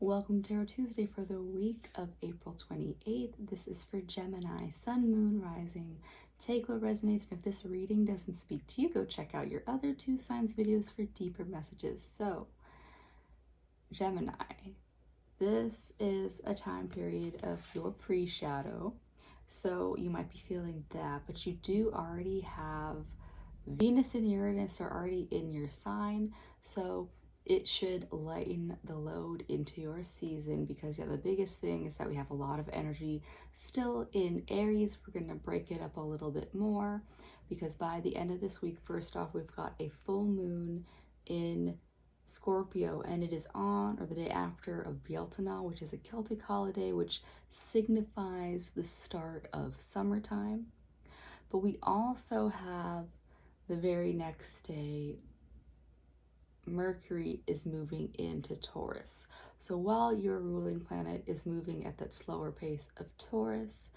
Welcome to Tarot Tuesday for the week of April 28th. This is for Gemini, Sun, Moon, Rising. Take what resonates, and if this reading doesn't speak to you, go check out your other two signs videos for deeper messages. So, Gemini, this is a time period of your pre-shadow. So you might be feeling that, but you do already have Venus and Uranus are already in your sign. So it should lighten the load into your season because, yeah, the biggest thing is that we have a lot of energy still in Aries. We're going to break it up a little bit more because by the end of this week, first off, we've got a full moon in Scorpio, and it is on or the day after of Beelzebub, which is a Celtic holiday which signifies the start of summertime. But we also have the very next day, Mercury is moving into Taurus. So while your ruling planet is moving at that slower pace of Taurus,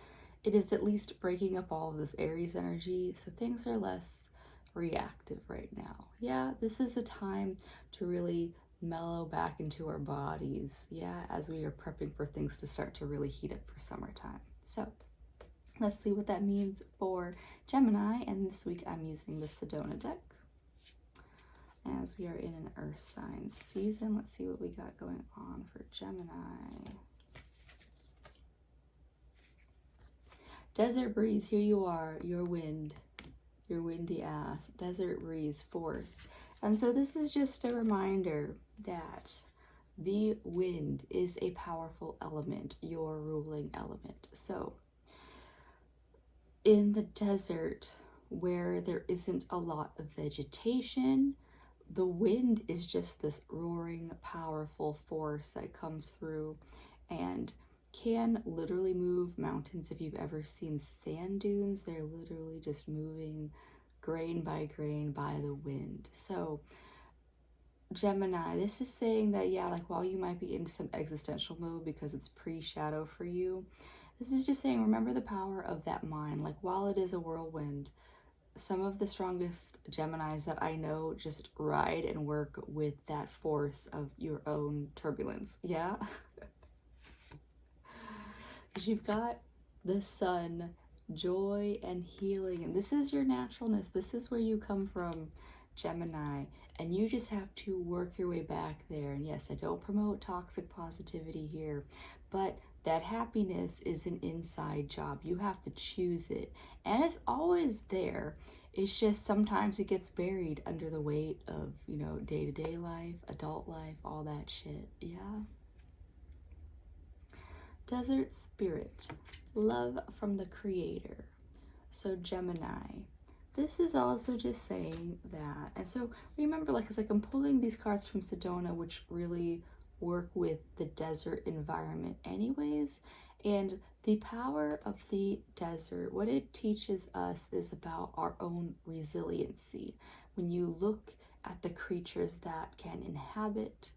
it is at least breaking up all of this Aries energy, so things are less reactive right now. Yeah, this is a time to really mellow back into our bodies, yeah, as we are prepping for things to start to really heat up for summertime. So let's see what that means for Gemini, and this week I'm using the Sedona deck. As we are in an earth sign season, let's see what we got going on for Gemini. Desert breeze, here you are, your wind, your windy ass, desert breeze force. And so this is just a reminder that the wind is a powerful element, your ruling element. So in the desert where there isn't a lot of vegetation, the wind is just this roaring, powerful force that comes through and can literally move mountains. If you've ever seen sand dunes, they're literally just moving grain by grain by the wind. So Gemini, this is saying that, yeah, like while you might be in some existential mode because it's pre-shadow for you, this is just saying, remember the power of that mind. Like while it is a whirlwind, some of the strongest Geminis that I know just ride and work with that force of your own turbulence. Yeah. Because you've got the sun, joy and healing, and this is your naturalness. This is where you come from, Gemini, and you just have to work your way back there. And yes, I don't promote toxic positivity here, but that happiness is an inside job. You have to choose it, and it's always there. It's just sometimes it gets buried under the weight of, you know, day-to-day life, adult life, all that shit. Yeah. Desert spirit, love from the creator. So Gemini, this is also just saying that, and so remember, like, it's like I'm pulling these cards from Sedona, which really work with the desert environment anyways, and the power of the desert, what it teaches us is about our own resiliency. When you look at the creatures that can inhabit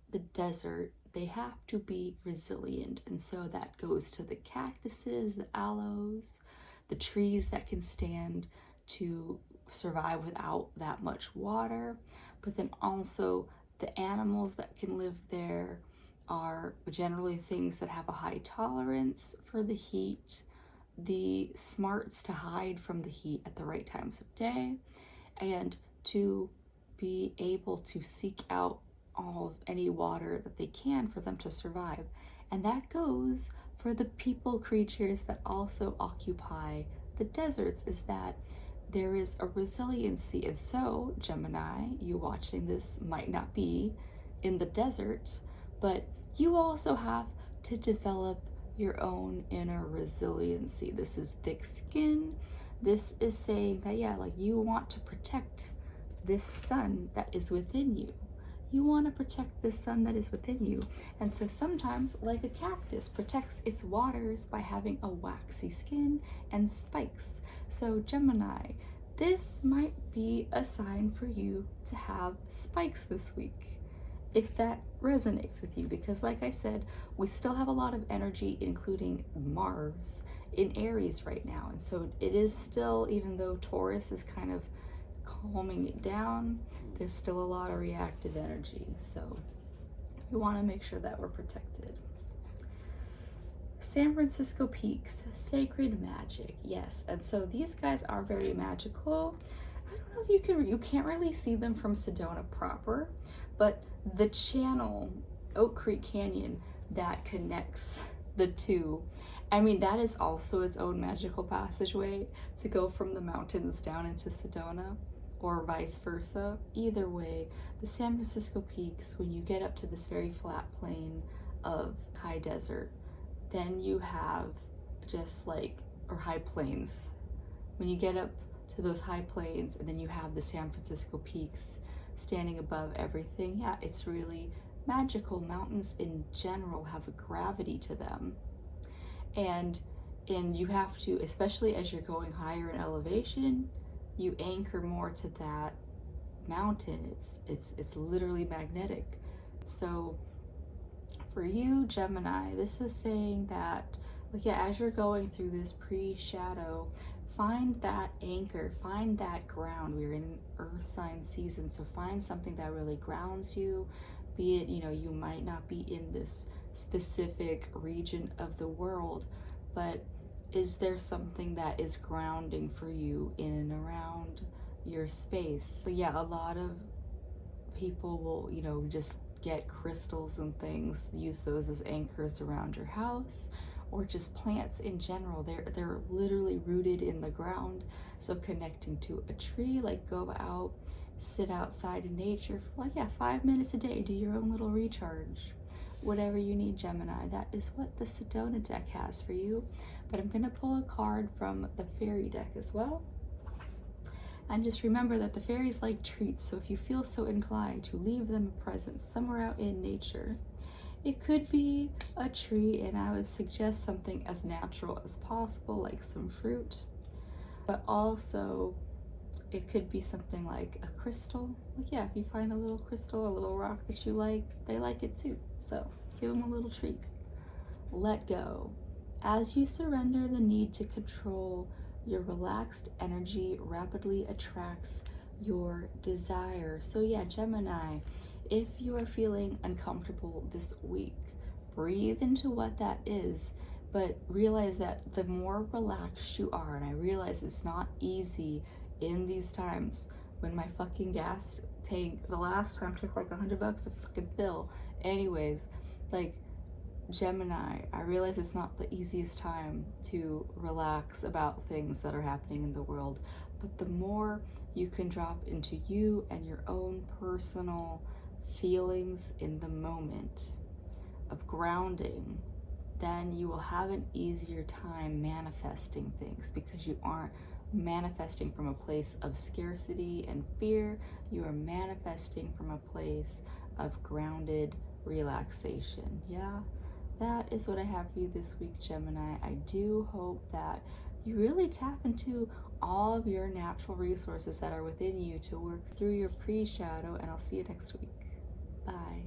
the desert, they have to be resilient, and so that goes to the cactuses, the aloes, the trees that can stand to survive without that much water, but then also the animals that can live there are generally things that have a high tolerance for the heat, the smarts to hide from the heat at the right times of day, and to be able to seek out all of any water that they can for them to survive. And that goes for the people creatures that also occupy the deserts, is that there is a resiliency. And so Gemini, you watching this might not be in the desert, but you also have to develop your own inner resiliency. This is thick skin. This is saying that, yeah, like you want to protect this sun that is within you. You want to protect the sun that is within you. And so sometimes, like a cactus protects its waters by having a waxy skin and spikes. So Gemini, this might be a sign for you to have spikes this week, if that resonates with you, because like I said, we still have a lot of energy, including Mars in Aries right now. And so it is still, even though Taurus is kind of calming it down, there's still a lot of reactive energy. So We want to make sure that we're protected. San Francisco Peaks, sacred magic. Yes, and so these guys are very magical. I don't know if you can't really see them from Sedona proper, but the channel, Oak Creek Canyon, that connects the two, I mean, that is also its own magical passageway to go from the mountains down into Sedona, or vice versa. Either way, the San Francisco Peaks, when you get up to this very flat plain of high desert, then you have just like, or high plains. When you get up to those high plains and then you have the San Francisco Peaks standing above everything, yeah, it's really magical. Mountains in general have a gravity to them. And you have to, especially as you're going higher in elevation, you anchor more to that mountain. It's literally magnetic. So for you, Gemini, this is saying that, like, yeah, as you're going through this pre-shadow, find that anchor, find that ground. We're in an earth sign season, so find something that really grounds you. Be it, you might not be in this specific region of the world, but is there something that is grounding for you in and around your space? So yeah, a lot of people will, just get crystals and things, use those as anchors around your house, or just plants in general. They're literally rooted in the ground. So connecting to a tree, like go out, sit outside in nature for 5 minutes a day, do your own little recharge. Whatever you need, Gemini, that is what the Sedona deck has for you. But I'm gonna pull a card from the fairy deck as well. And just remember that the fairies like treats, so if you feel so inclined to leave them a present somewhere out in nature, it could be a tree, and I would suggest something as natural as possible, like some fruit. But also, it could be something like a crystal. If you find a little crystal, a little rock that you like, they like it too. So give them a little treat. Let go. As you surrender the need to control, your relaxed energy rapidly attracts your desire. So yeah, Gemini, if you are feeling uncomfortable this week, breathe into what that is, but realize that the more relaxed you are, and I realize it's not easy in these times when my fucking gas tank the last time took like $100 to fucking fill. Anyways, like, Gemini, I realize it's not the easiest time to relax about things that are happening in the world, but the more you can drop into you and your own personal feelings in the moment of grounding, then you will have an easier time manifesting things, because you aren't manifesting from a place of scarcity and fear. You are manifesting from a place of grounded relaxation. Yeah, that is what I have for you this week, Gemini. I do hope that you really tap into all of your natural resources that are within you to work through your pre-shadow, and I'll see you next week. Bye.